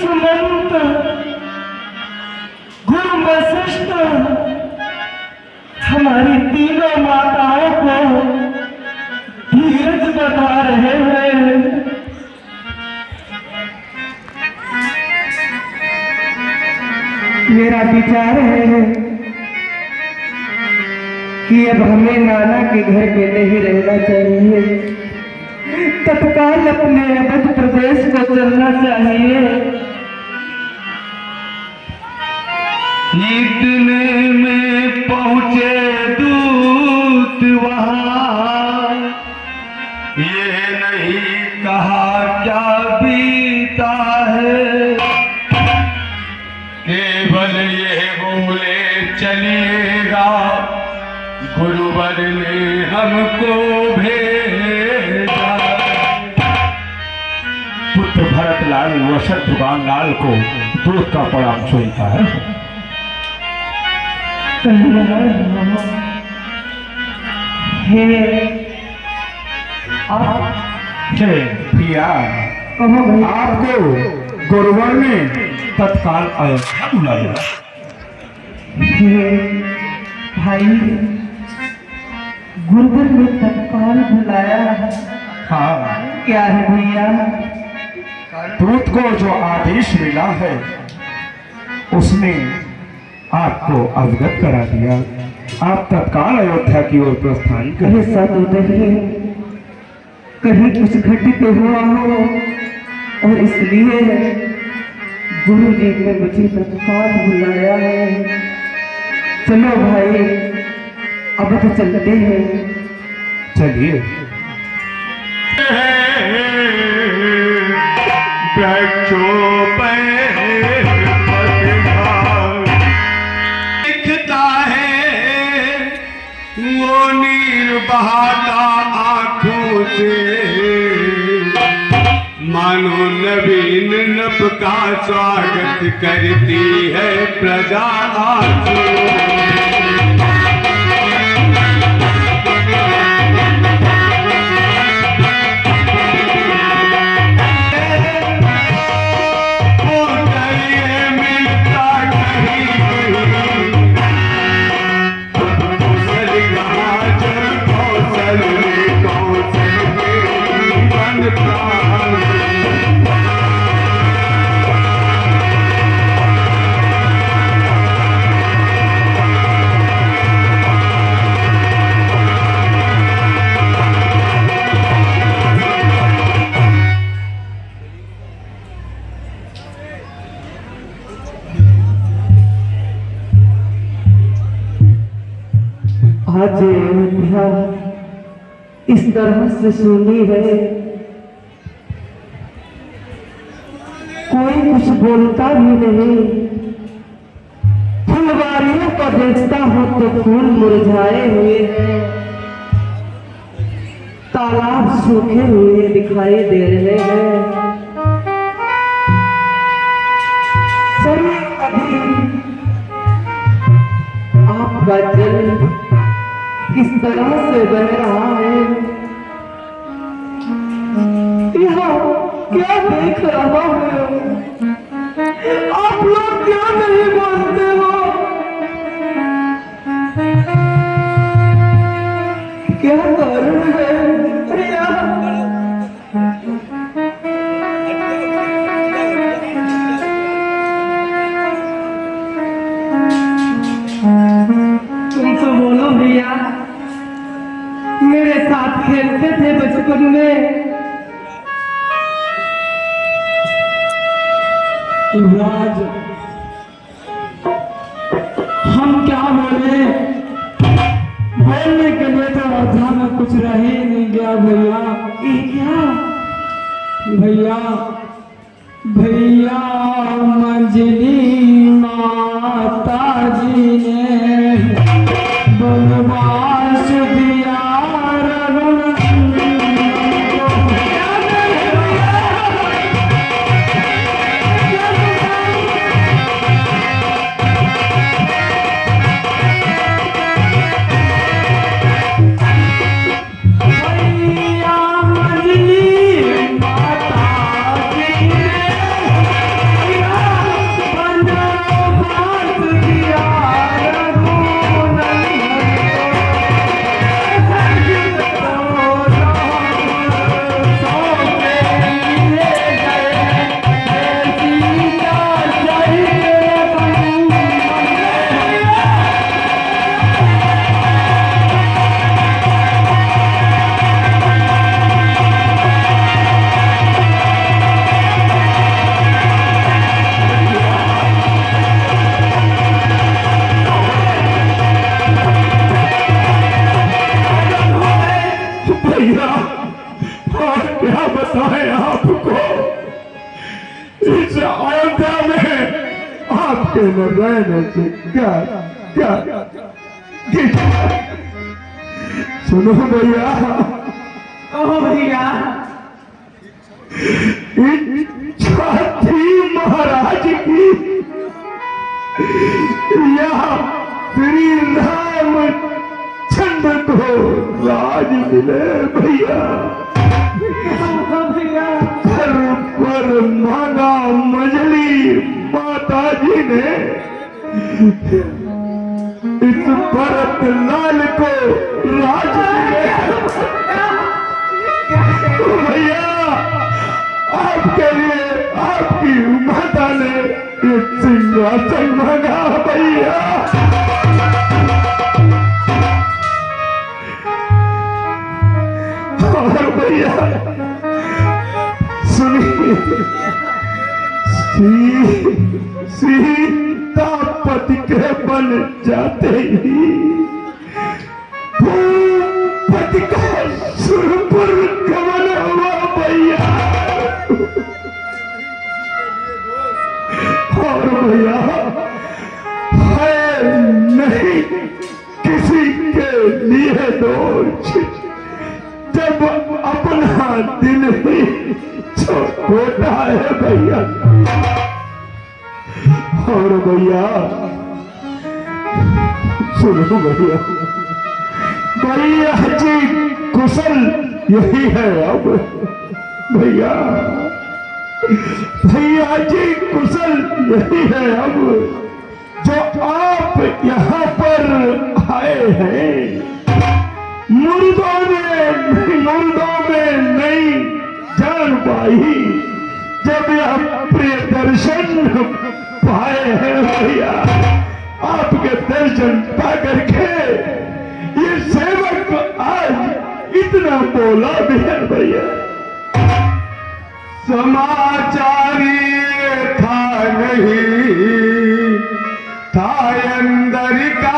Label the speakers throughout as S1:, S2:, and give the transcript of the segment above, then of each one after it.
S1: सुमंत गुरु वशिष्ठ हमारी तीनों माताओं को धीरज बता रहे हैं। मेरा विचार है कि अब हमें नाना के घर में नहीं रहना चाहिए, तत्काल अपने अवध प्रदेश को चलना चाहिए। इतने में पहुंचे दूत वहां, ये नहीं कहा क्या बीता है, केवल ये बोले चलिएगा गुरुवर ने हमको भेजा। पुत्र भरतलाल व शत्रुघ्न लाल को दूत का प्रणाम सुनता है। प्रिया, आपको गुरुवर ने तत्काल अयोध्या बुलाया। भाई, गुरुवर ने तत्काल बुलाया। हाँ, क्या है भैया? दूत को जो आदेश मिला है उसने आपको अवगत करा दिया। आप तत्काल अयोध्या की ओर प्रस्थान करें। सतोदय, कहीं कुछ घटित हुआ हो और इसलिए गुरु जी ने मुझे तत्काल बुलाया है। चलो भाई, अब तो चलते हैं। चलिए। दिखता है वो नीर बहाता आंखों से, मानो नवीन नभ का स्वागत करती है प्रजा आंसू। आज अयोध्या इस तरह से सुनी है, कोई कुछ बोलता भी नहीं। फुलवारियों को देखता हो तो फूल मुरझाए हुए हैं, तालाब सूखे हुए दिखाई दे रहे हैं। सभी अभी आपका जल किस तरह से बह रहा है, यहाँ क्या देख रहा है? आप लोग क्या नहीं बोलते हो? क्या कारण है? तुम तो बोलो भैया, मेरे साथ खेलते थे बचपन में। राज, हम क्या बोले? बोलने के लिए तो अयोध्या में कुछ रह ही नहीं गया भैया। क्या भैया? भैया मंजली माता जी ने बनवास दिया भैया मंजली माता जी ने बाटे न रहने से क्या क्या सुनो भैया,
S2: कहो भैया।
S1: इच्छा थी महाराज की यहाँ श्री रामचंद्र को राज मिले भैया, पर मांगा मजली माता जी ने इस भरत लाल को राज भैया, आपके लिए आपकी माता ने एक सिंहासन मांगा भैया। और भैया सुनिए, सीतापति के बन जाते ही भूपति का सुरपुर गमन हुआ भैया। और भैया है नहीं किसी के लिए दोष जब अपना दिल ही छोटा है भैया। और भैया सुनो भैया, भैया जी कुशल यही है अब भैया, भैया जी कुशल यही है अब जो आप यहाँ पर आए हैं। मुर्दों में नहीं जान पाई जब यह प्रिय दर्शन पाए हैं भैया। आपके दर्शन पा करके ये सेवक आज इतना बोला भी है भैया। समाचारी था नहीं था अंदर का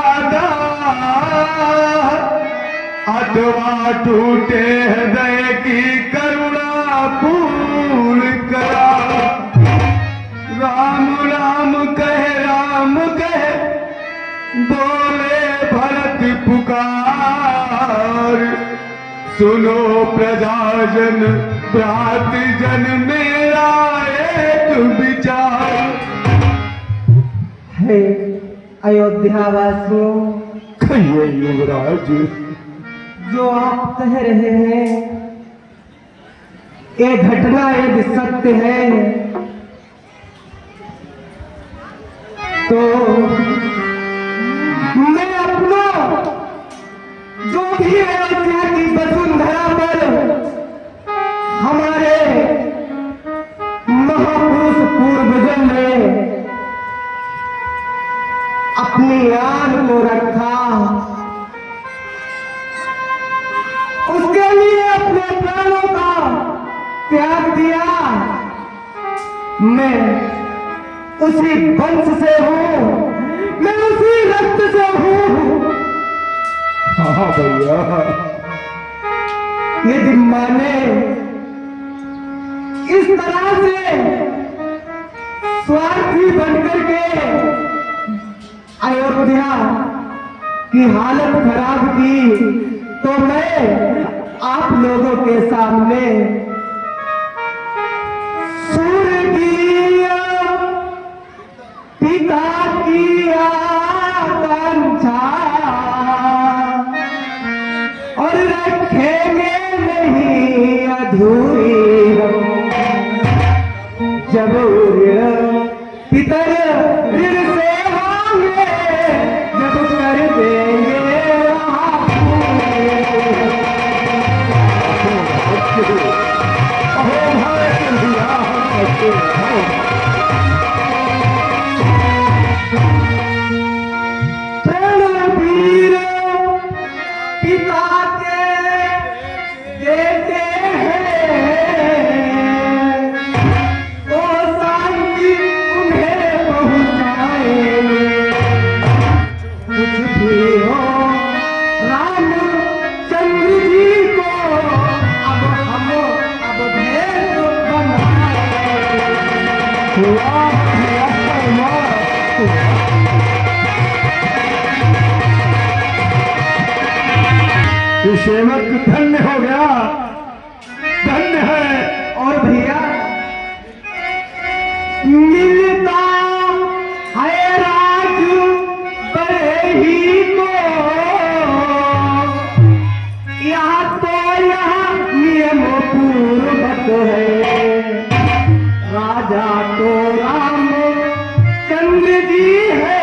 S1: अथवा टूटे हृदय की करुणा पूर्ण करा। राम राम कहे बोले भरत पुकार। सुनो प्रजाजन भ्रात जन मेरा एक विचार।
S2: हे अयोध्यावासियों,
S1: कहिए युवराज,
S2: जो आप कह रहे हैं ये घटना यदि सत्य है तो मैं अपना जो भी अयोध्या की वसुंधरा पर हमारे महापुरुष पूर्वजों ने अपनी आन को रखा, उसके लिए अपने प्राणों का त्याग दिया। मैं उसी वंश से हूँ, मैं उसी रक्त से हूँ।
S1: हाँ भैया,
S2: यदि मैंने इस तरह से स्वार्थी बनकर के अयोध्या की हालत खराब की तो मैं आप लोगों के सामने सूर्य की पिता की आकांक्षा और रखेंगे नहीं अधूरी जब पितर ऋण से होंगे जब कर देंगे रणवीर पिता के देते हैं वो शांति उन्हें पहुंचाएंगे। कुछ भी हो रामचंद्र जी को अब हम अब भेद बनाएंगे।
S1: ये सेवक धन्य हो गया, धन्य है।
S2: और भैया मिलता है राज बड़े ही को, यहाँ तो यहाँ नियम पूर्वक है, राजा तो राम चंद्र जी है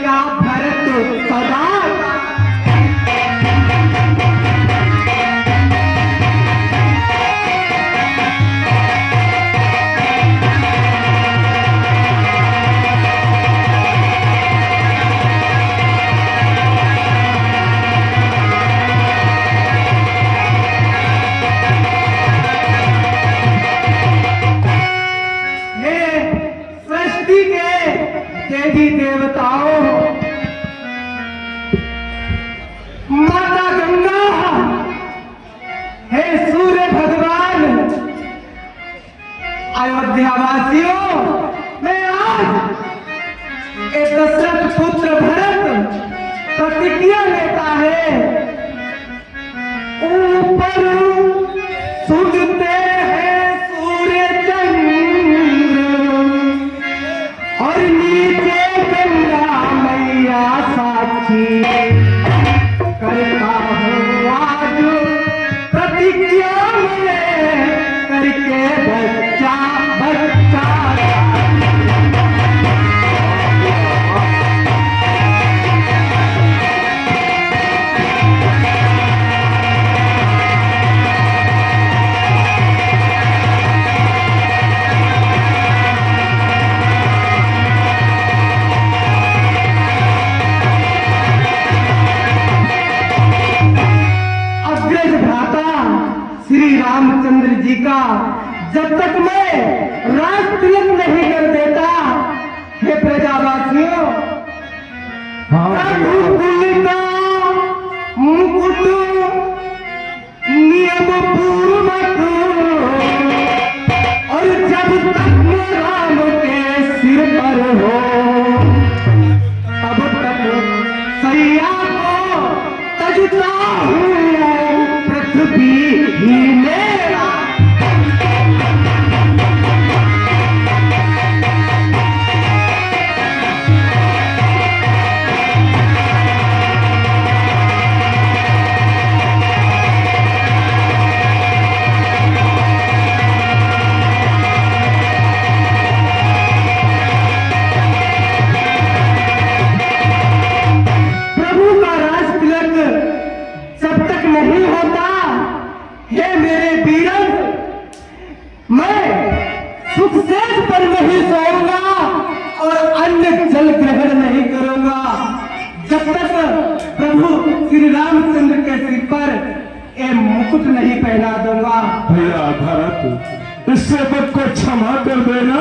S2: या भरत सदा का। देवी देवताओं, माता गंगा, हे सूर्य भगवान, अयोध्यावासियों, मैं आज एक दशरथ पुत्र भरत प्रतिज्ञा लेता है, ऊपर सुनते हैं सूर्य चंद्र और नीचे गंगा मैया साक्षी, करता हूँ आज प्रतिज्ञा में करके बच्चा बच्चा। श्री रामचंद्र जी का जब तक मैं राज तिलक नहीं कर देता, हे प्रजावासियों, रघुकुल का मुकुट नियम पूर्वक, और जब तक राम के सिर पर हो, तब तक सैया को तजता हूँ पृथ्वी ही मेरा। प्रभु का राज तिलक जब तक नहीं होता, हे मेरे वीरन, मैं सुख सेज पर नहीं सोऊंगा और अन्न जल ग्रहण नहीं करूंगा, जब तक प्रभु श्री रामचंद्र के सिर पर ये मुकुट नहीं पहना दूंगा।
S1: भैया भरत, इस सेवक को क्षमा कर देना,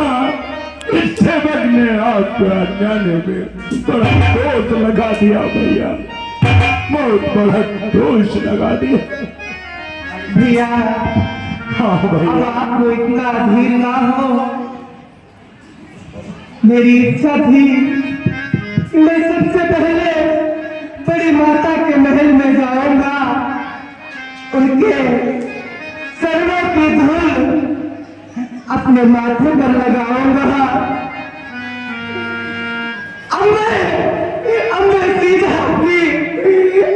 S1: इस सेवक ने आपको अन्याय में बड़ा दोष लगा दिया भैया, बहुत बड़ा दोष लगा दिया
S2: भैया।
S1: हाँ
S2: अब
S1: भैया,
S2: आपको इतना धीर ना हो, मेरी इच्छा थी मैं सबसे पहले बड़ी माता के महल में जाऊंगा, उनके चरणों की धूल अपने माथे पर लगाऊंगा। अब मैं सीधा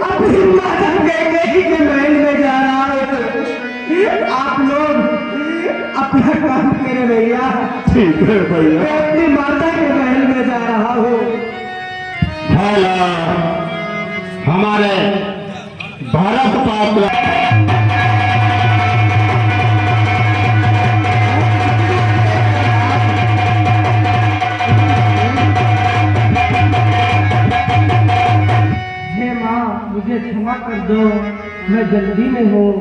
S2: अपनी माता कैकेयी के महल में जा रहा हूँ। आप लोग अपना काम करें भैया,
S1: ठीक है भैया।
S2: मैं अपनी माता के महल में जा रहा हूँ।
S3: हेलो, हमारे भारत पात्र
S2: हे माँ, मुझे क्षमा कर दो, मैं जल्दी में हूँ।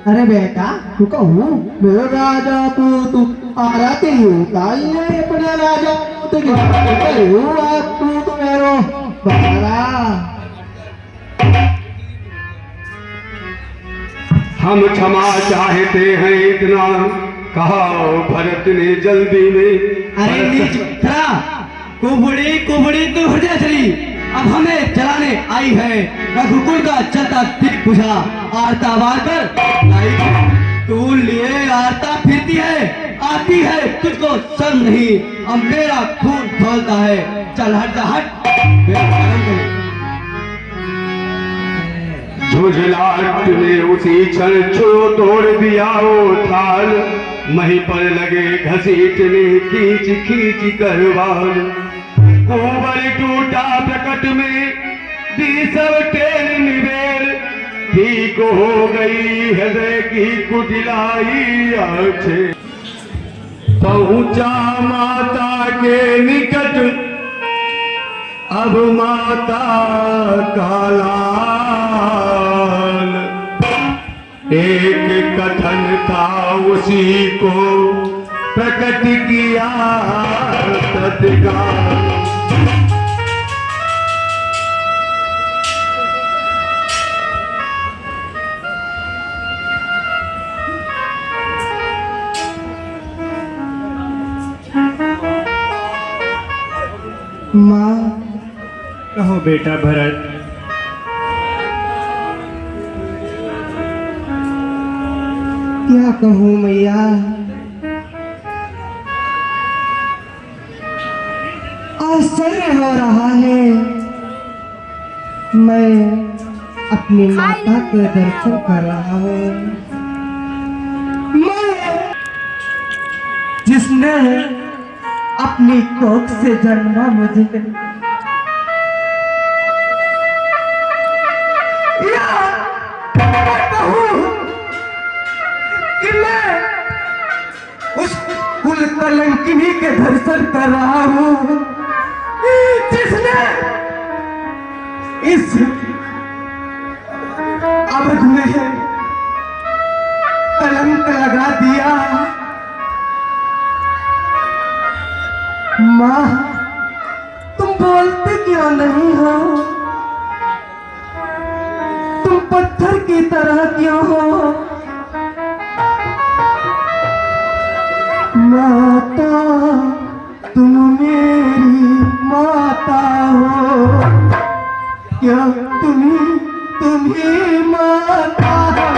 S4: अरे बेटा तू कहूँ मेरा राजा तू आराते हूँ काई है अपना राजा तू मेरो बारा।
S3: हम क्षमा चाहते हैं इतना, कहा भरत ने जल्दी में।
S4: अरे नीच खरा कुबड़ी कुबड़ी तू हो जा चली
S2: अब हमें जलाने आई है। रघुकुल का जलता दीप बुझा, आरता वार कर लाई। तू लिए आरता फिरती है, आती है तुझको शर्म नहीं। अब मेरा खून खौलता है, चल हट जा हट।
S3: झुझलाहट ने उसी क्षण छो तोड़ दिया वो थाल, मही पर लगे घसीटने खींच खींच कर बाल। कुंवर टूटा प्रकट में दी सब टेर निवेल, ठीक हो गई हृदय की कुटिलाई आंखें। पहुंचा माता के निकट अब माता का लाल, एक कथन था उसी को प्रकट किया तत्काल।
S2: माँ,
S1: कहो बेटा भरत,
S2: क्या कहूँ मैया। आश्चर्य हो रहा है। मैं अपनी माता के दर्शन कर रहा हूँ। मैं जिसने अपनी कोख से जन्मा मुझे, उस कुल कलंकिनी के दर्शन कर रहा हूँ जिसने इस अवध में कलंक लगा दिया। माँ, तुम बोलते क्यों नहीं हो? तुम पत्थर की तरह क्यों हो? माता, तुम मेरी माता हो, क्या तुम्ही माता हो?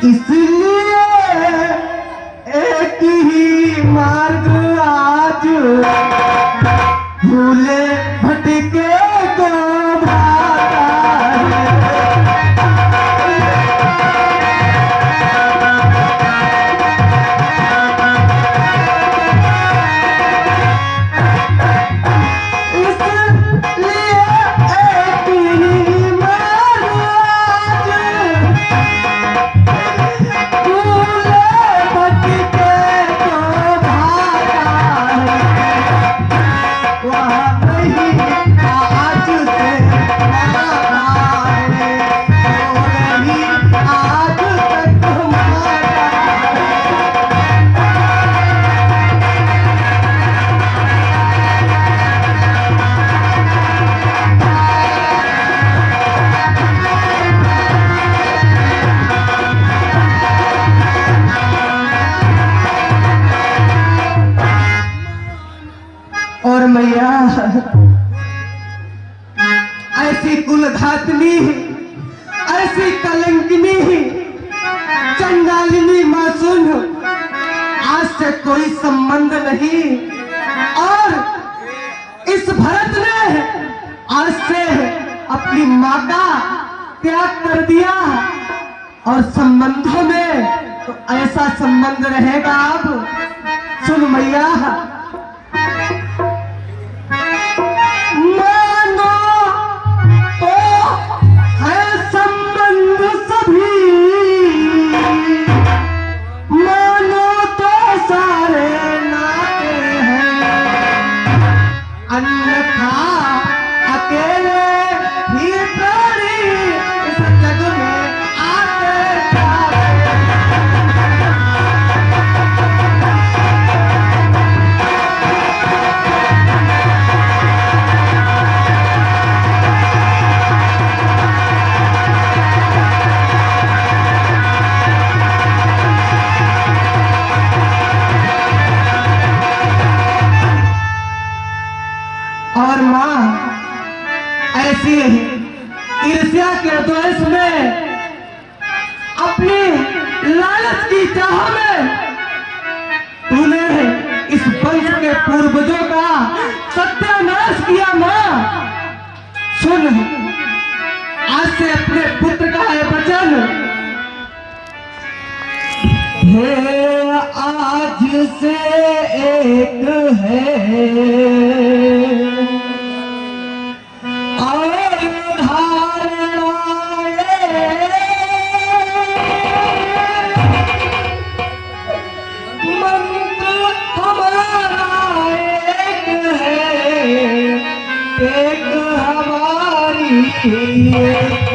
S2: इसलिए एक ही मार्ग आज भूले भटके को भाता है। इसलिए एक ही मार्ग आज ऐसी कुलघातनी, ऐसी कलंकिनी, चंडालिनी मां सुन, आज से कोई संबंध नहीं। और इस भरत ने आज से अपनी मां का त्याग कर दिया और संबंधों में तो ऐसा संबंध रहेगा। अब सुन मैया, मानो तो है संबंध सभी, मानो तो सारे नाते हैं, अन्यथा अकेले ही प्राणी इस जग में आते जाते। और मां ऐसी ईर्ष्या के द्वेष में, अपनी लालच की चाह में तूने इस वंश के पूर्वजों का सत्यानाश किया। मां सुन, आज से अपने पुत्र का है वचन, हे आज से एक है और धारणाएं, मंत्र हमारा एक है, एक हमारी एक।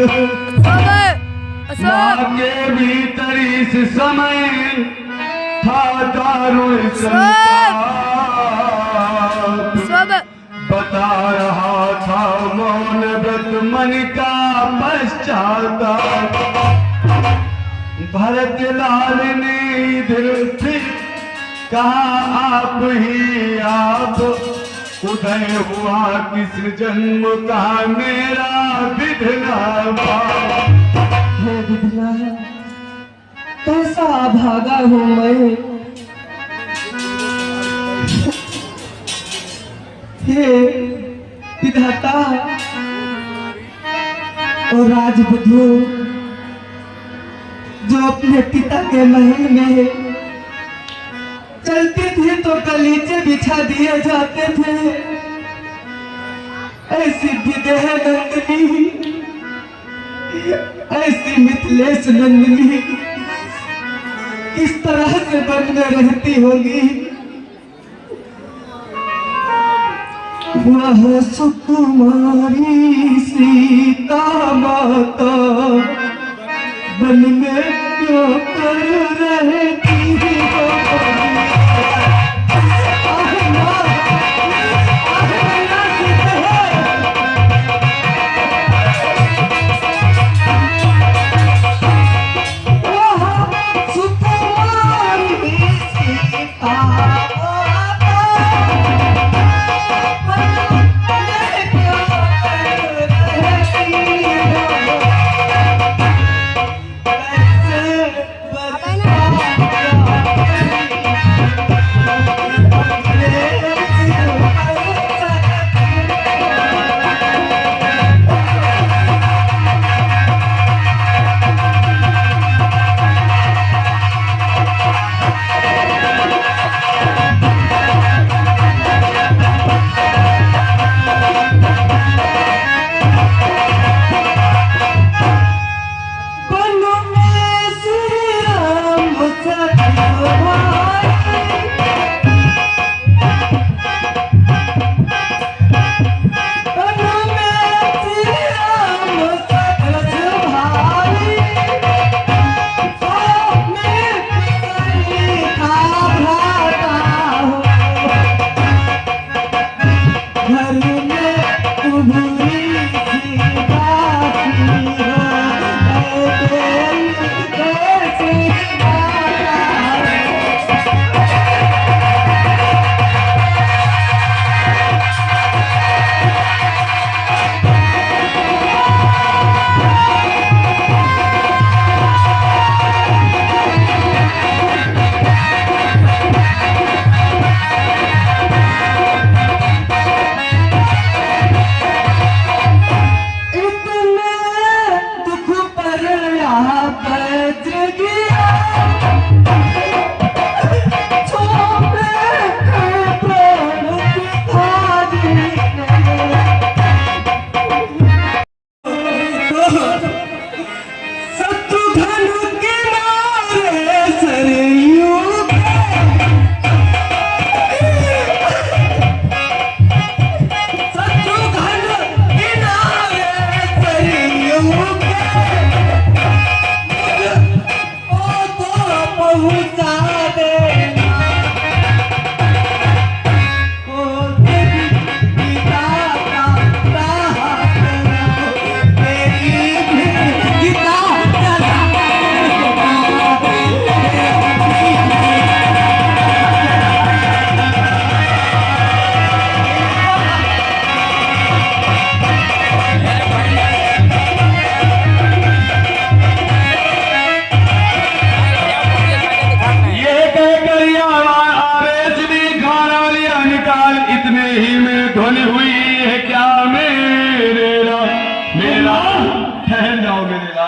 S3: माँ के भीतर इस समय था दारुण संताप, बता रहा था मौन व्रत मन का पश्चाताप। भरत लाल ने इधर फिर कहा आप ही आप, उदय हुआ किस जन्म का मेरा विधना पाप।
S2: हे विधना, कैसा भागा हूं मैं, हे विधाता। और राजवधू जो अपने पिता के महल में चलती थी तो गलीचे बिछा दिए जाते थे, ऐसी विदेह नंदिनी, ऐसी मिथिलेश नंदिनी इस तरह से बन में रहती होगी। वह सुकुमारी सीता माता बन में क्यों कर रहती होगी।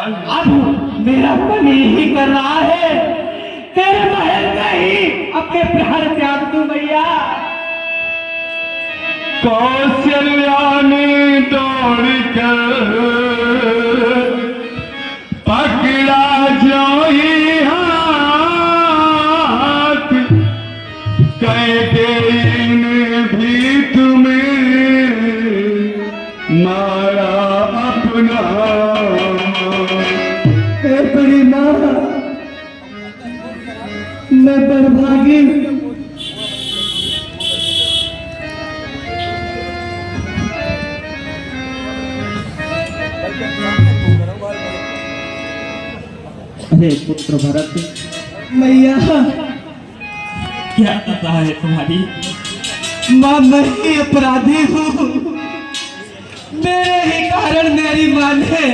S2: अब मेरा मन यही कर रहा है तेरे महल में ही अपने प्यार त्याग दूं भैया।
S3: कौशल्या ने दौड़ कर पकड़ा जोई हाथ, कैकेयी ने भी तुम्हें मारा अपना।
S2: हे बड़ी माँ, मैं बर्भागी
S1: अरे पुत्र भरत,
S2: मैया।
S1: क्या कथा है तुम्हारी?
S2: माँ, मैं ही अपराधी हूँ। मेरे ही कारण मेरी माँ ने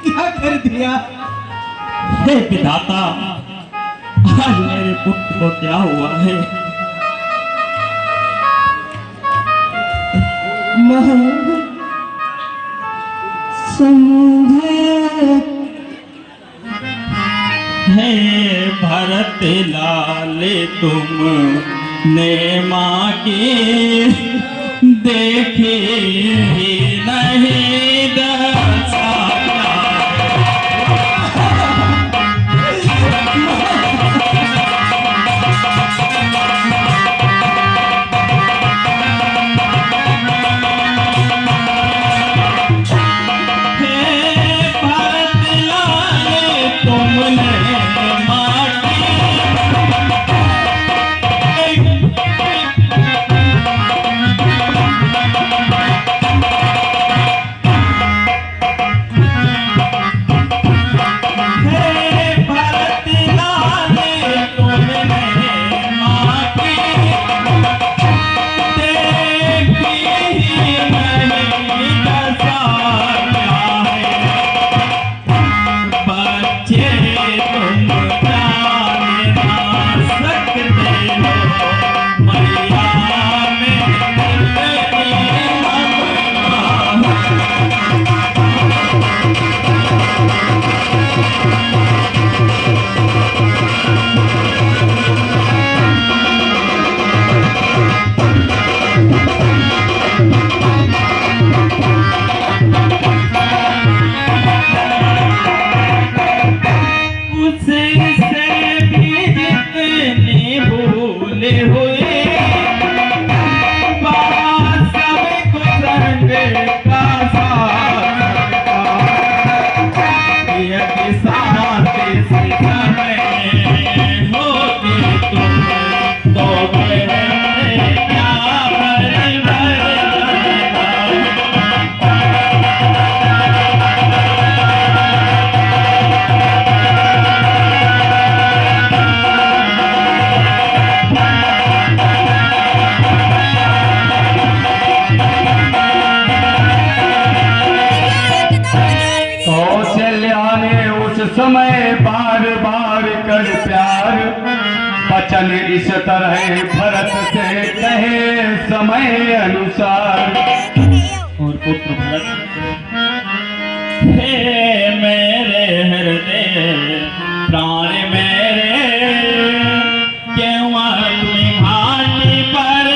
S2: क्या कर दिया।
S1: हे विधाता, आज मेरे पुत्र को क्या हुआ है?
S2: माँ, समझे
S1: हे भरत लाल, तुमने माँ की देखी नहीं दशा।
S3: समय बार बार कर प्यार, बचन इस तरह भरत से कहे समय अनुसार।
S1: और पुत्र भरत, हे मेरे हृदय प्राण मेरे, क्यों अपनी घाटी पर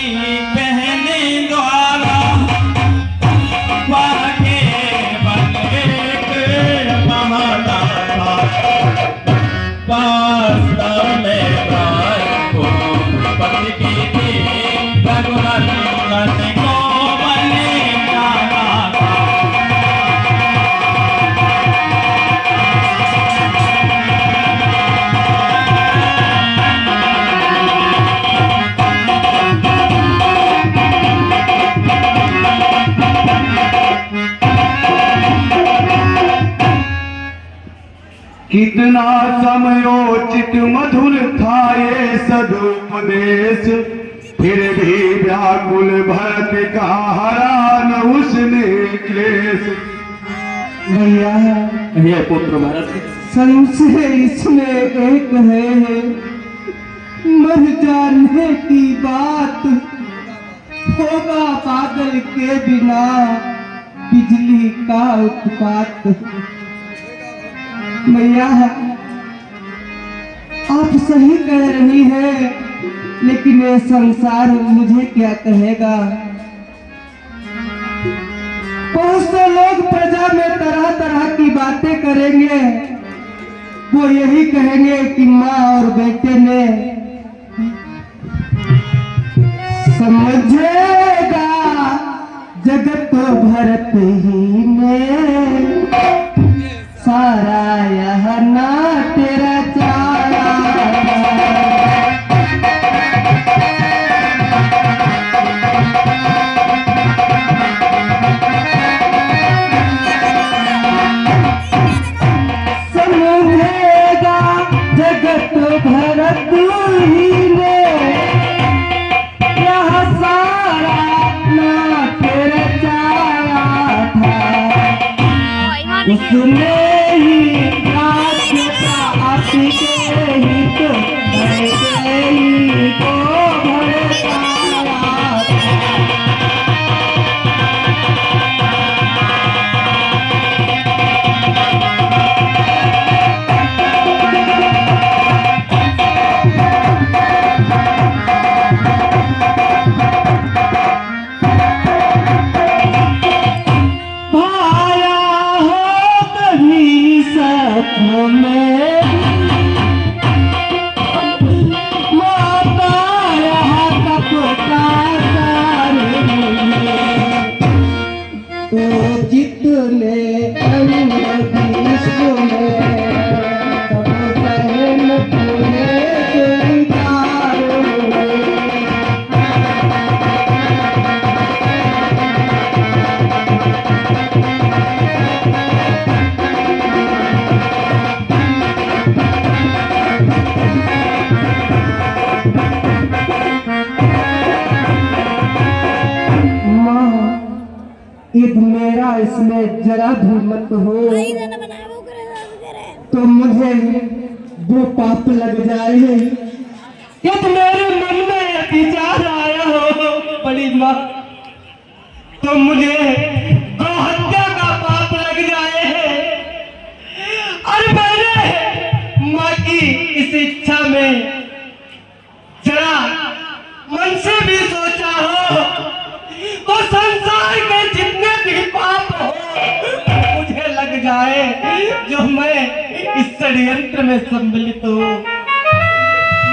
S5: कहने द्वारा वाके बने बहाना था वास्तव में पति की थी रघुनाथ को बने जाना था।
S3: कितना समयोचित मधुर था ये सदुपदेश, फिर भी व्याकुल भरत का हरा न उसने क्लेश।
S2: भैया
S5: हे पुत्र भरत,
S2: संशय इसमें एक है, मर जाने की बात होगा बादल के बिना बिजली का उत्पात। भैया आप सही कह रही है, लेकिन ये संसार मुझे क्या कहेगा। बहुत से लोग प्रजा में तरह तरह की बातें करेंगे, वो यही कहेंगे कि माँ और बेटे ने समझेगा जगत भरत ही ने सारा यह ना तेरा चारा। समझेगा जगत भरत ही ने यह सारा ना तेरा चारा था। उसने मेरा इसमें जरा भी मत हो तो मुझे वो पाप लग जाए। यदि मेरे मन में विचार आया हो बड़ी माँ तो मुझे गोहत्या का पाप लग जाए। और मैंने माँ की इस इच्छा में जरा मन से भी सोचा हो तो संसार के जितने भी पाप हो मुझे लग जाए जो मैं इस षड्यंत्र में सम्मिलित हूँ।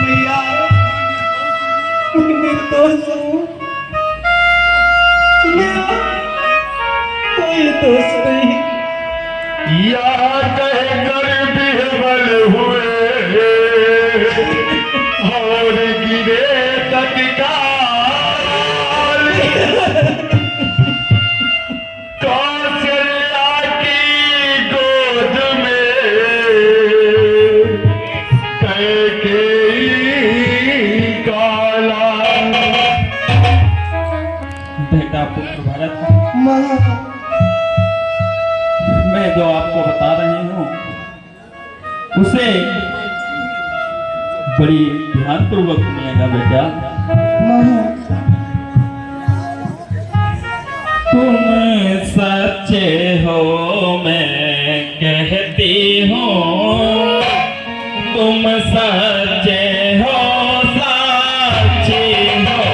S2: भैया निर्दोष हूँ, मेरा कोई दोष नहीं।
S3: याद कर बिहबल हुए और गिरे तत्काल, कौशल्या की गोद में कैकेयी काला।
S5: बेटा पुत्र भरत,
S2: माँ
S5: मैं जो आपको बता रही हूँ उसे बड़ी ध्यानपूर्वक सुनिएगा बेटा। तुम सच्चे हो मैं कहती हूँ, तुम सच्चे हो साक्षी हो।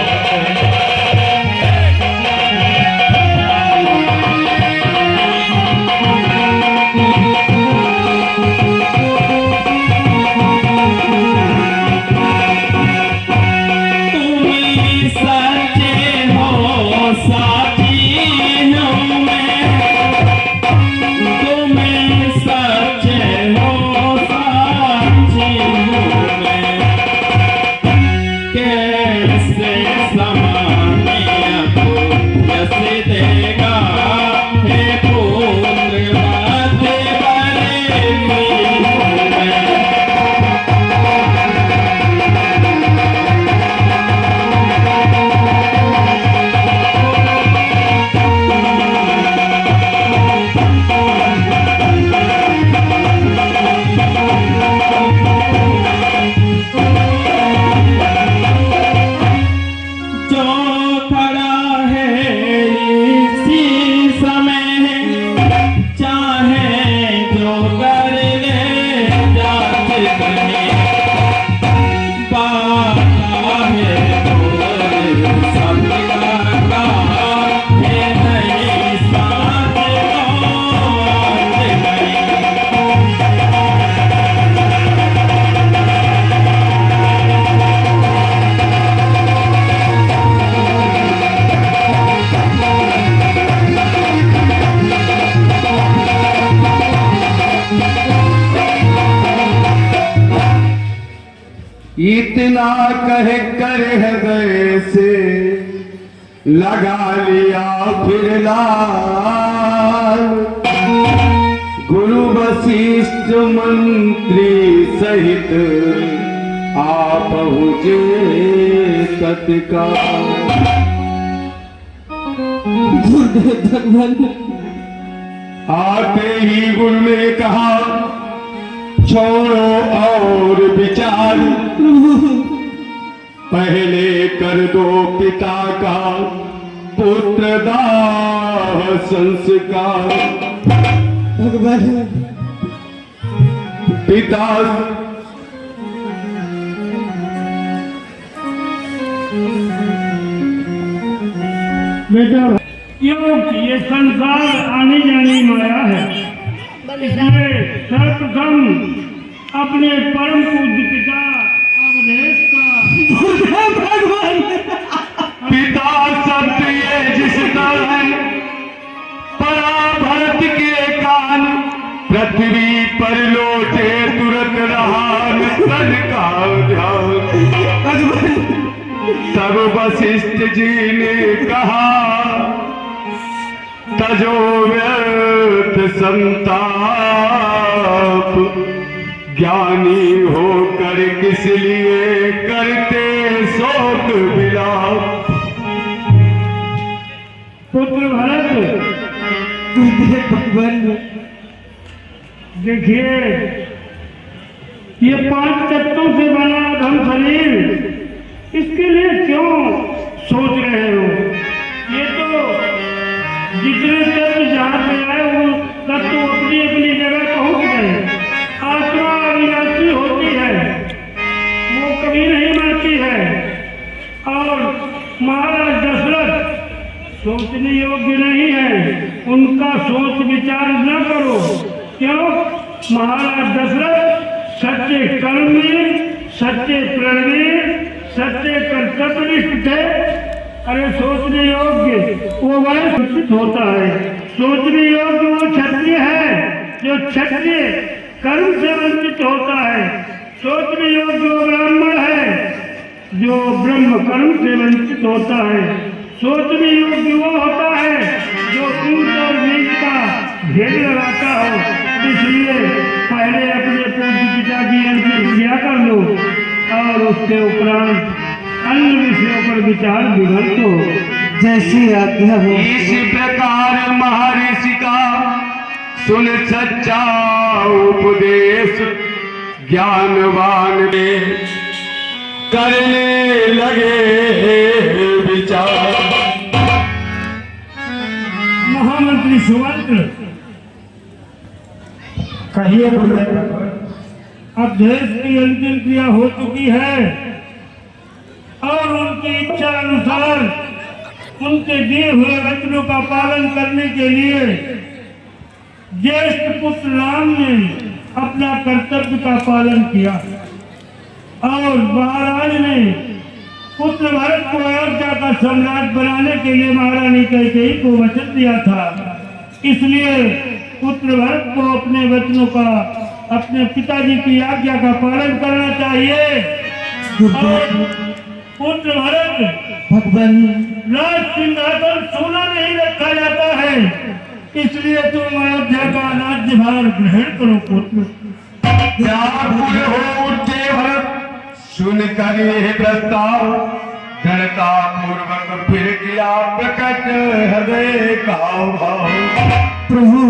S3: इतना कह कर हृदय से लगा लिया फिर लाल। गुरु वशिष्ठ मंत्री सहित आ पहुँचे तत्काल। आते ही गुरु ने कहा छोड़ो और विचार, पहले कर दो पिता का पुत्र दाह संस्कार।
S4: भगवान
S3: पिता
S2: बेटा क्योंकि ये संसार आने जाने माया है, इसलिए सर्वप्रथम अपने परम पूज्य पिता अवधेश का भगवान
S3: पिता सत्य ये जिस तरह परा भरत के कान, पृथ्वी पर लोटे तुरंत रहा तन का ध्यान। तब वशिष्ठ जी ने कहा तजो व्यर्थ संताप, ज्ञानी होकर किस लिए करते शोक विलाप।
S2: पुत्र भरत
S4: भगवान
S2: देखिए, ये 5 तत्वों से बना धन शरीर, इसके लिए क्यों सोच रहे हो? ये तो जितने तत्व जहाँ पे आए वो तत्व अपनी अपनी जगह पहुँच गए। आत्मा अविनाशी होती है, वो कभी नहीं मरती है। और महाराज दशरथ सोचने योग्य नहीं है, उनका सोच विचार न करो। क्यों? महाराज दशरथ सच्चे कर्म में, सच्चे प्रण में, सच्चे कर्तव्यनिष्ठ थे। अरे सोचने योग्य वो वह सूचित होता है, सोचने योग्य वो क्षत्रिय है जो क्षत्रिय कर्म से वंचित होता है, सोचने योग्य वो ब्राह्मण है जो ब्रह्म कर्म से वंचित होता है, सोचने योग्य वो होता है जो ऊंच और नीच का भेद लगाता हो। इसलिए पहले अपने पूज्य पिता की अंतिम क्रिया कर लो और उसके उपरांत अन्य विषयों पर विचार विमर्श हो।
S4: जैसी आज्ञा हो।
S3: इस प्रकार महर्षि का सुन सच्चा उपदेश, ज्ञानवान ने करने लगे विचार।
S2: महामंत्री सुमंत्र
S1: कहिए गुरुदेव।
S2: अब देश की अंतिम क्रिया हो चुकी है और उनकी इच्छा अनुसार उनके दिए हुए वचनों का पालन करने के लिए ज्येष्ठ पुत्र राम ने अपना कर्तव्य का पालन किया और महाराज ने पुत्र भरत को अयोध्या का सम्राट बनाने के लिए महारानी कैकेयी को वचन दिया था। इसलिए पुत्र भरत को अपने वचनों का, अपने पिताजी की आज्ञा का पालन करना चाहिए। और पुत्र भरत
S4: भगवान
S2: राज सिंहासन सोना नहीं रखा जाता है, इसलिए तुम अयोध्या का राज्यभार ग्रहण करो पुत्र।
S3: व्याकुल हो उठे भरत सुनकर यह प्रस्ताव, दृढ़ता पूर्वक फिर किया प्रकट हृदय का भाव।
S4: प्रभु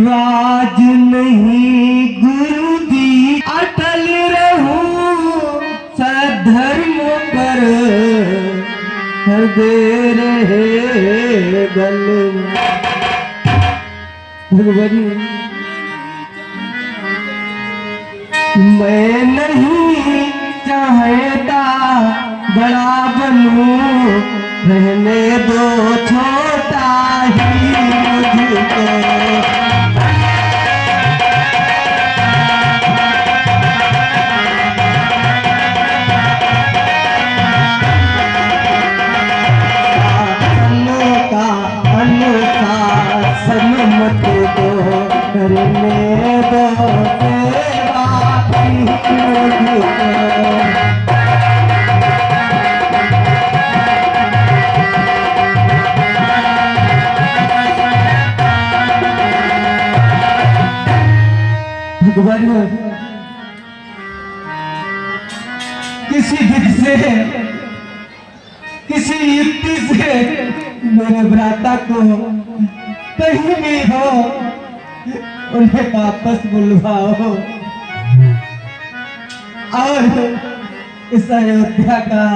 S4: राज नहीं गुरु दी, अटल रहूं सधर्म पर, हृदय रहे गल। भगवान मैं नहीं चाहता बड़ा बनूं, रहने दो छोटा ही मुझको। अनुशासन मत दो, करने दो सेवा की मुझको।
S2: किसी दिन से, किसी युक्ति से मेरे भ्राता को कहीं भी हो उन्हें वापस बुलवाओ और इस अयोध्या का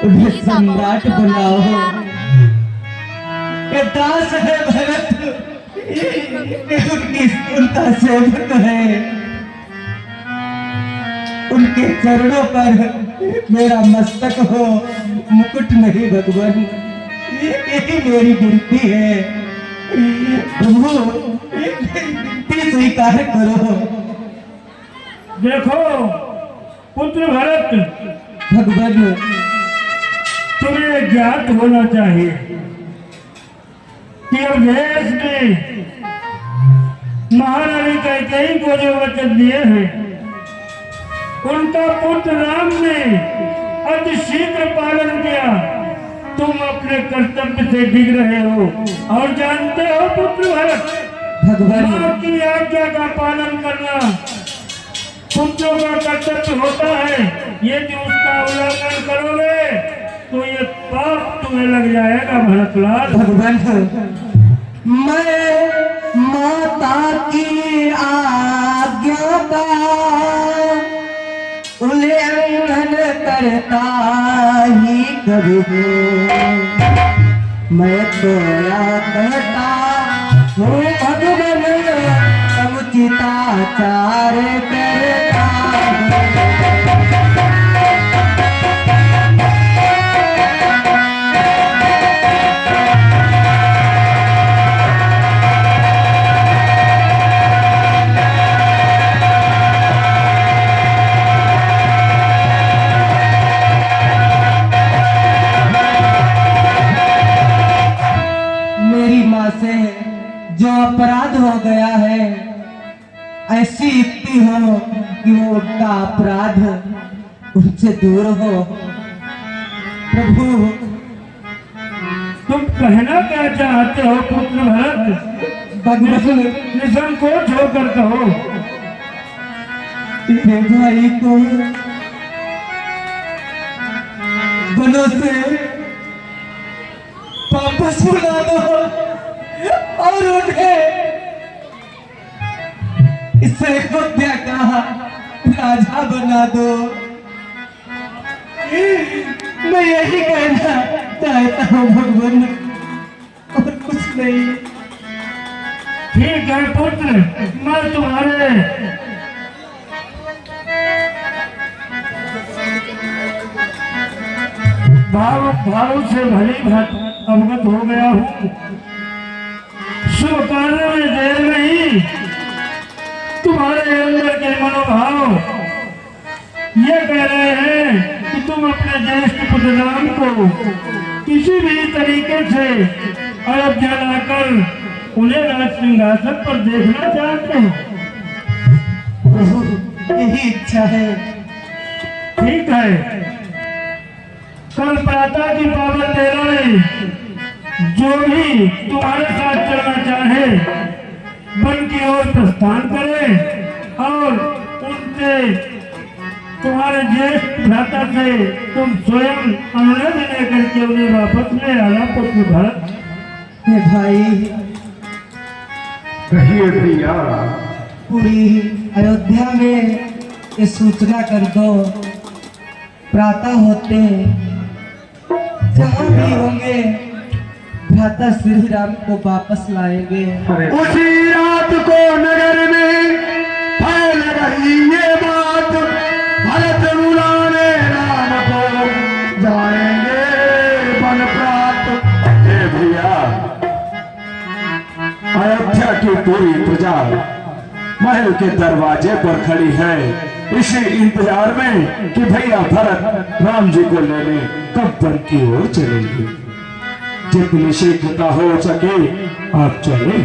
S2: उन्हें सम्राट बनाओ। ये दास है भरत, उनका सेवक है, उनके चरणों पर मेरा मस्तक हो, मुकुट नहीं भगवान, यही मेरी विनती है। प्रभु विनती स्वीकार करो।
S5: देखो पुत्र भरत,
S2: भगवान
S5: तुम्हें ज्ञात होना चाहिए कि अब देश में महारानी कैकेयी को जो वचन दिए हैं उनका पुत्र राम ने अति शीघ्र पालन किया। तुम अपने कर्तव्य से डिग रहे हो और जानते हो पुत्र भरत,
S2: भगवान
S5: मां की आज्ञा का पालन करना पुत्रों का कर्तव्य होता है। यदि उसका उल्लंघन करोगे तो ये पाप तुम्हें लग जाएगा भरतलाल।
S2: भगवान मैं माता की आज्ञा का उल्लंघन करता ही कभी हूँ, मैं तो कहता हूँ भगवान समुचिताचार करता हूँ। से जो अपराध हो गया है, ऐसी युक्ति हो कि वो उनका अपराध उनसे दूर हो। प्रभु
S5: तुम कहना क्या चाहते हो पुत्र भरत?
S2: भगवान
S5: निसंकोच होकर कहो।
S2: तेरे भाई को वनों से वापस बुला दो और उन्हें इस अयोध्या का राजा बना दो। मैं यही कहना चाहता हूँ भगवान, और कुछ नहीं।
S5: ठीक है पुत्र, मैं तुम्हारे भाव से भली भांति अवगत हो गया हूँ। शुभ कार्य में देर नहीं। तुम्हारे अंदर के मनोभाव ये कह रहे हैं कि तुम अपने ज्येष्ठ पुत्र राम को किसी भी तरीके से अयोध्या लाकर उन्हें राज सिंहासन पर देखना चाहते हो।
S2: यही इच्छा है।
S5: ठीक है, कल प्रातः की पावन बेला में जो भी तुम्हारे साथ चलना चाहे वन की ओर प्रस्थान करे और उनसे तुम्हारे ज्येष्ठ भ्राता से तुम स्वयं अनुरोध लेकर के उन्हें वापस ले आना पुत्र भरत।
S2: हे भाई,
S3: कहिए भैया।
S2: पूरी अयोध्या में ये सूचना कर दो, प्रातः होते जहाँ भी होंगे भ्राता श्री राम को वापस लाएंगे।
S3: उसी रात को नगर में फैल रही ये बात, भरत बुलाने राम को जाएंगे वन प्रात। हे भैया, अयोध्या की पूरी प्रजा महल के दरवाजे पर खड़ी है इसी इंतजार में कि भैया भरत राम जी को लेने कब वन की ओर चलेंगे। जितनी शीघ्रता हो सके आप चले।